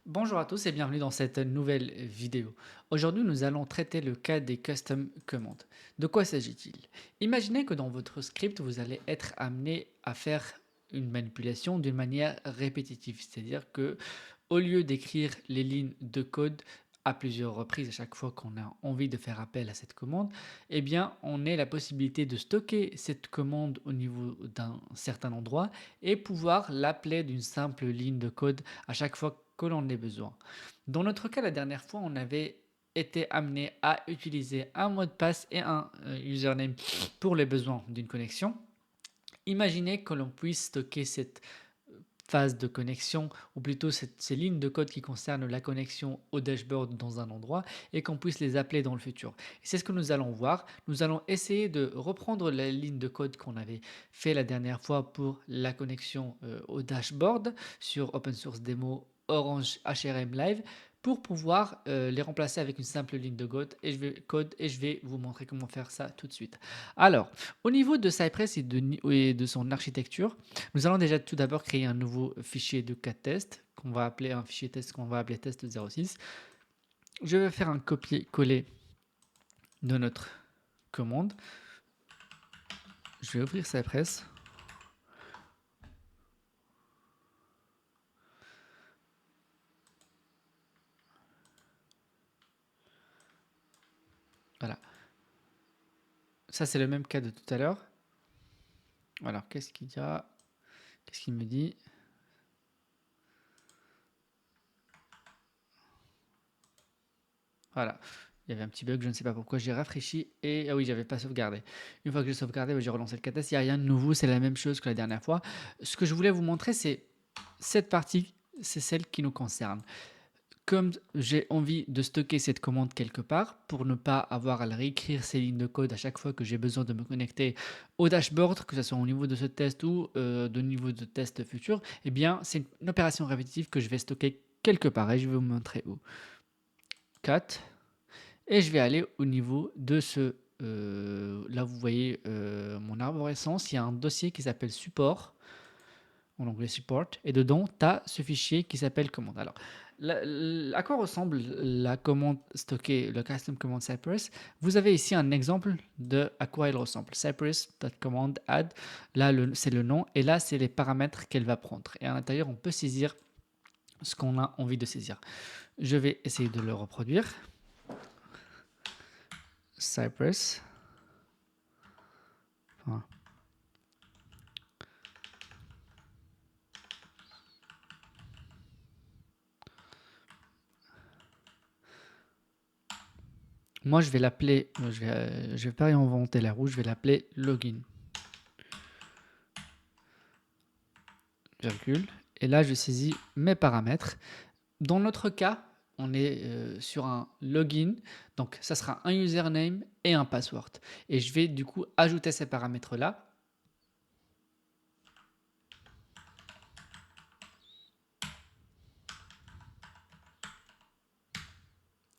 Bonjour à tous et bienvenue dans cette nouvelle vidéo. Aujourd'hui, nous allons traiter le cas des custom commandes. De quoi s'agit-il? Imaginez que dans votre script, vous allez être amené à faire une manipulation d'une manière répétitive, c'est-à-dire que au lieu d'écrire les lignes de code à plusieurs reprises à chaque fois qu'on a envie de faire appel à cette commande, eh bien, on ait la possibilité de stocker cette commande au niveau d'un certain endroit et pouvoir l'appeler d'une simple ligne de code à chaque fois que l'on ait besoin. Dans notre cas, la dernière fois, on avait été amené à utiliser un mot de passe et un username pour les besoins d'une connexion. Imaginez que l'on puisse stocker cette phase de connexion, ou plutôt ces lignes de code qui concernent la connexion au dashboard dans un endroit et qu'on puisse les appeler dans le futur. Et c'est ce que nous allons voir. Nous allons essayer de reprendre la ligne de code qu'on avait fait la dernière fois pour la connexion au dashboard sur Open Source Demo Orange HRM Live pour pouvoir les remplacer avec une simple ligne de code et je vais vous montrer comment faire ça tout de suite. Alors, au niveau de Cypress et de son architecture, nous allons déjà tout d'abord créer un nouveau fichier de cas test qu'on va appeler un fichier test qu'on va appeler test06. Je vais faire un copier-coller de notre commande. Je vais ouvrir Cypress. Voilà. Ça, c'est le même cas de tout à l'heure. Alors, qu'est-ce qu'il y a? Qu'est-ce qu'il me dit? Voilà. Il y avait un petit bug, je ne sais pas pourquoi. J'ai rafraîchi et ah oui, j'avais pas sauvegardé. Une fois que j'ai sauvegardé, j'ai relancé le catast. Il n'y a rien de nouveau, c'est la même chose que la dernière fois. Ce que je voulais vous montrer, c'est cette partie, c'est celle qui nous concerne. Comme j'ai envie de stocker cette commande quelque part pour ne pas avoir à réécrire ces lignes de code à chaque fois que j'ai besoin de me connecter au dashboard, que ce soit au niveau de ce test ou de niveau de test futur, eh bien c'est une opération répétitive que je vais stocker quelque part et je vais vous montrer où. Cut. Et je vais aller au niveau de ce... là vous voyez mon arborescence, il y a un dossier qui s'appelle support en anglais support, et dedans, tu as ce fichier qui s'appelle commande. Alors, à quoi ressemble la commande stockée, le custom command Cypress? Vous avez ici un exemple de à quoi elle ressemble. Cypress.command add, là c'est le nom, et là c'est les paramètres qu'elle va prendre. Et à l'intérieur, on peut saisir ce qu'on a envie de saisir. Je vais essayer de le reproduire. Cypress. Voilà. Moi, je vais l'appeler, je vais pas réinventer la roue, je vais l'appeler login. Virgule. Et là, je saisis mes paramètres. Dans notre cas, on est sur un login, donc ça sera un username et un password. Et je vais du coup ajouter ces paramètres-là.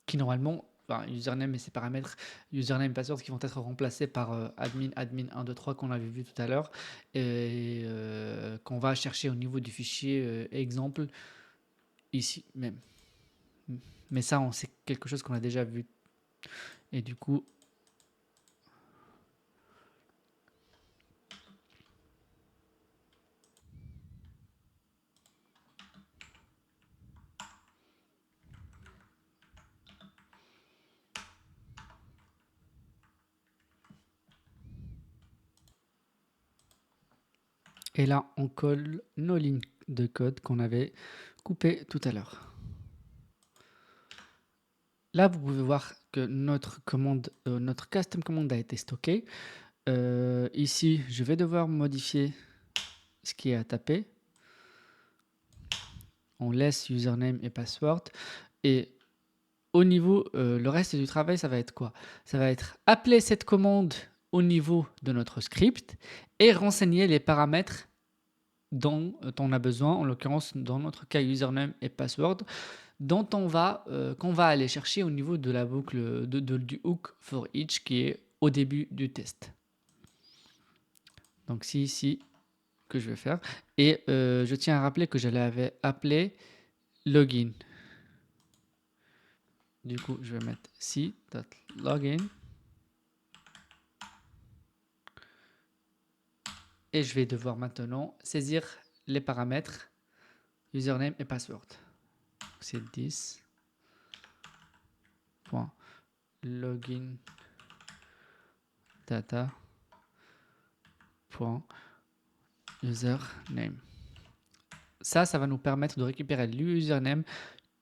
Qui normalement, enfin, username et ses paramètres, username et password qui vont être remplacés par admin 1, 2, 3 qu'on avait vu tout à l'heure et qu'on va chercher au niveau du fichier exemple ici même. Mais ça, c'est quelque chose qu'on a déjà vu. Et du coup, et là, on colle nos lignes de code qu'on avait coupées tout à l'heure. Là, vous pouvez voir que notre commande, notre custom commande a été stockée. Ici, je vais devoir modifier ce qui est à taper. On laisse username et password. Et au niveau, le reste du travail, ça va être quoi? Ça va être appeler cette commande au niveau de notre script et renseigner les paramètres dont on a besoin, en l'occurrence dans notre cas username et password, dont qu'on va aller chercher au niveau de la boucle du hook for each qui est au début du test. Donc c'est ici que je vais faire. Et je tiens à rappeler que je l'avais appelé login. Du coup, je vais mettre c.login et je vais devoir maintenant saisir les paramètres username et password. C'est 10.login data.username. Ça va nous permettre de récupérer l'username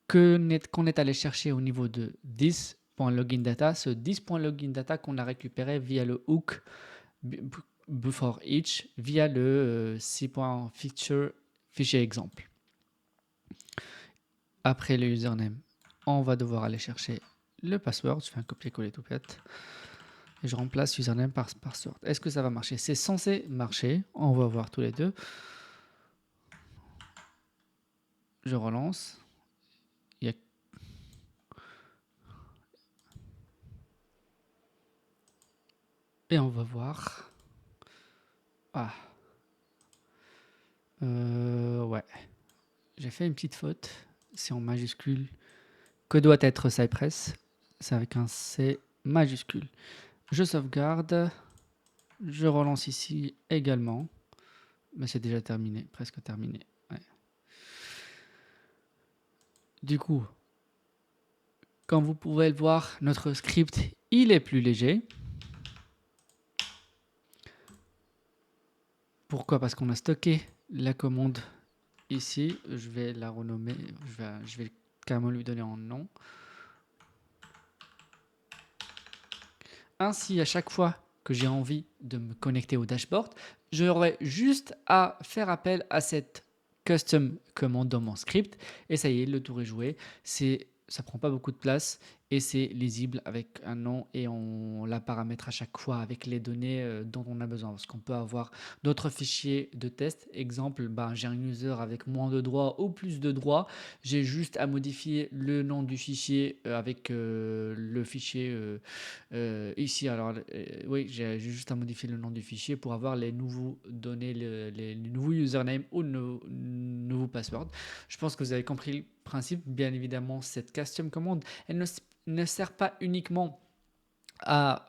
qu'on est allé chercher au niveau de 10.login.data, ce 10.login.data qu'on a récupéré via le hook before each, via le c.feature fichier exemple. Après le username, on va devoir aller chercher le password. Je fais un copier-coller tout bête. Et je remplace username par password. Est-ce que ça va marcher? C'est censé marcher. On va voir tous les deux. Je relance. Et on va voir. Ah. Ouais. J'ai fait une petite faute. C'est en majuscule. Que doit être Cypress? C'est avec un C majuscule. Je sauvegarde. Je relance ici également. Mais c'est déjà terminé. Presque terminé. Ouais. Du coup, comme vous pouvez le voir, notre script, il est plus léger. Pourquoi? Parce qu'on a stocké la commande ici. Je vais la renommer. Je vais carrément lui donner un nom. Ainsi, à chaque fois que j'ai envie de me connecter au dashboard, j'aurai juste à faire appel à cette custom commande dans mon script et ça y est, le tour est joué. Ça prend pas beaucoup de place et c'est lisible avec un nom et on la paramètre à chaque fois avec les données dont on a besoin. Parce qu'on peut avoir d'autres fichiers de test. Exemple, j'ai un user avec moins de droits ou plus de droits. J'ai juste à modifier le nom du fichier avec le fichier ici. Alors, oui, j'ai juste à modifier le nom du fichier pour avoir les nouveaux données, les nouveaux usernames ou nouveaux passwords. Je pense que vous avez compris le principe. Bien évidemment, cette custom commande, elle ne sert pas uniquement à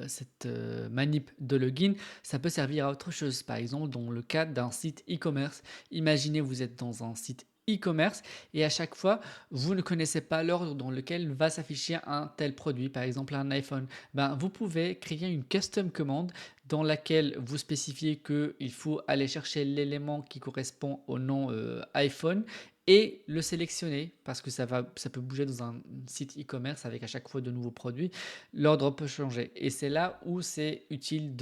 cette manip de login, ça peut servir à autre chose. Par exemple, dans le cadre d'un site e-commerce, imaginez vous êtes dans un site e-commerce et à chaque fois, vous ne connaissez pas l'ordre dans lequel va s'afficher un tel produit, par exemple un iPhone. Vous pouvez créer une custom commande dans laquelle vous spécifiez qu'il faut aller chercher l'élément qui correspond au nom iPhone et le sélectionner parce que ça peut bouger dans un site e-commerce avec à chaque fois de nouveaux produits. L'ordre peut changer et c'est là où c'est utile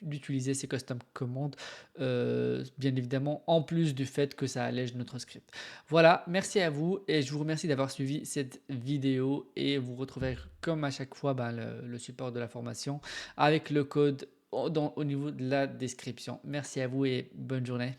d'utiliser ces custom commandes, bien évidemment, en plus du fait que ça allège notre script. Voilà, merci à vous et je vous remercie d'avoir suivi cette vidéo et vous retrouverez comme à chaque fois le support de la formation avec le code au niveau de la description. Merci à vous et bonne journée.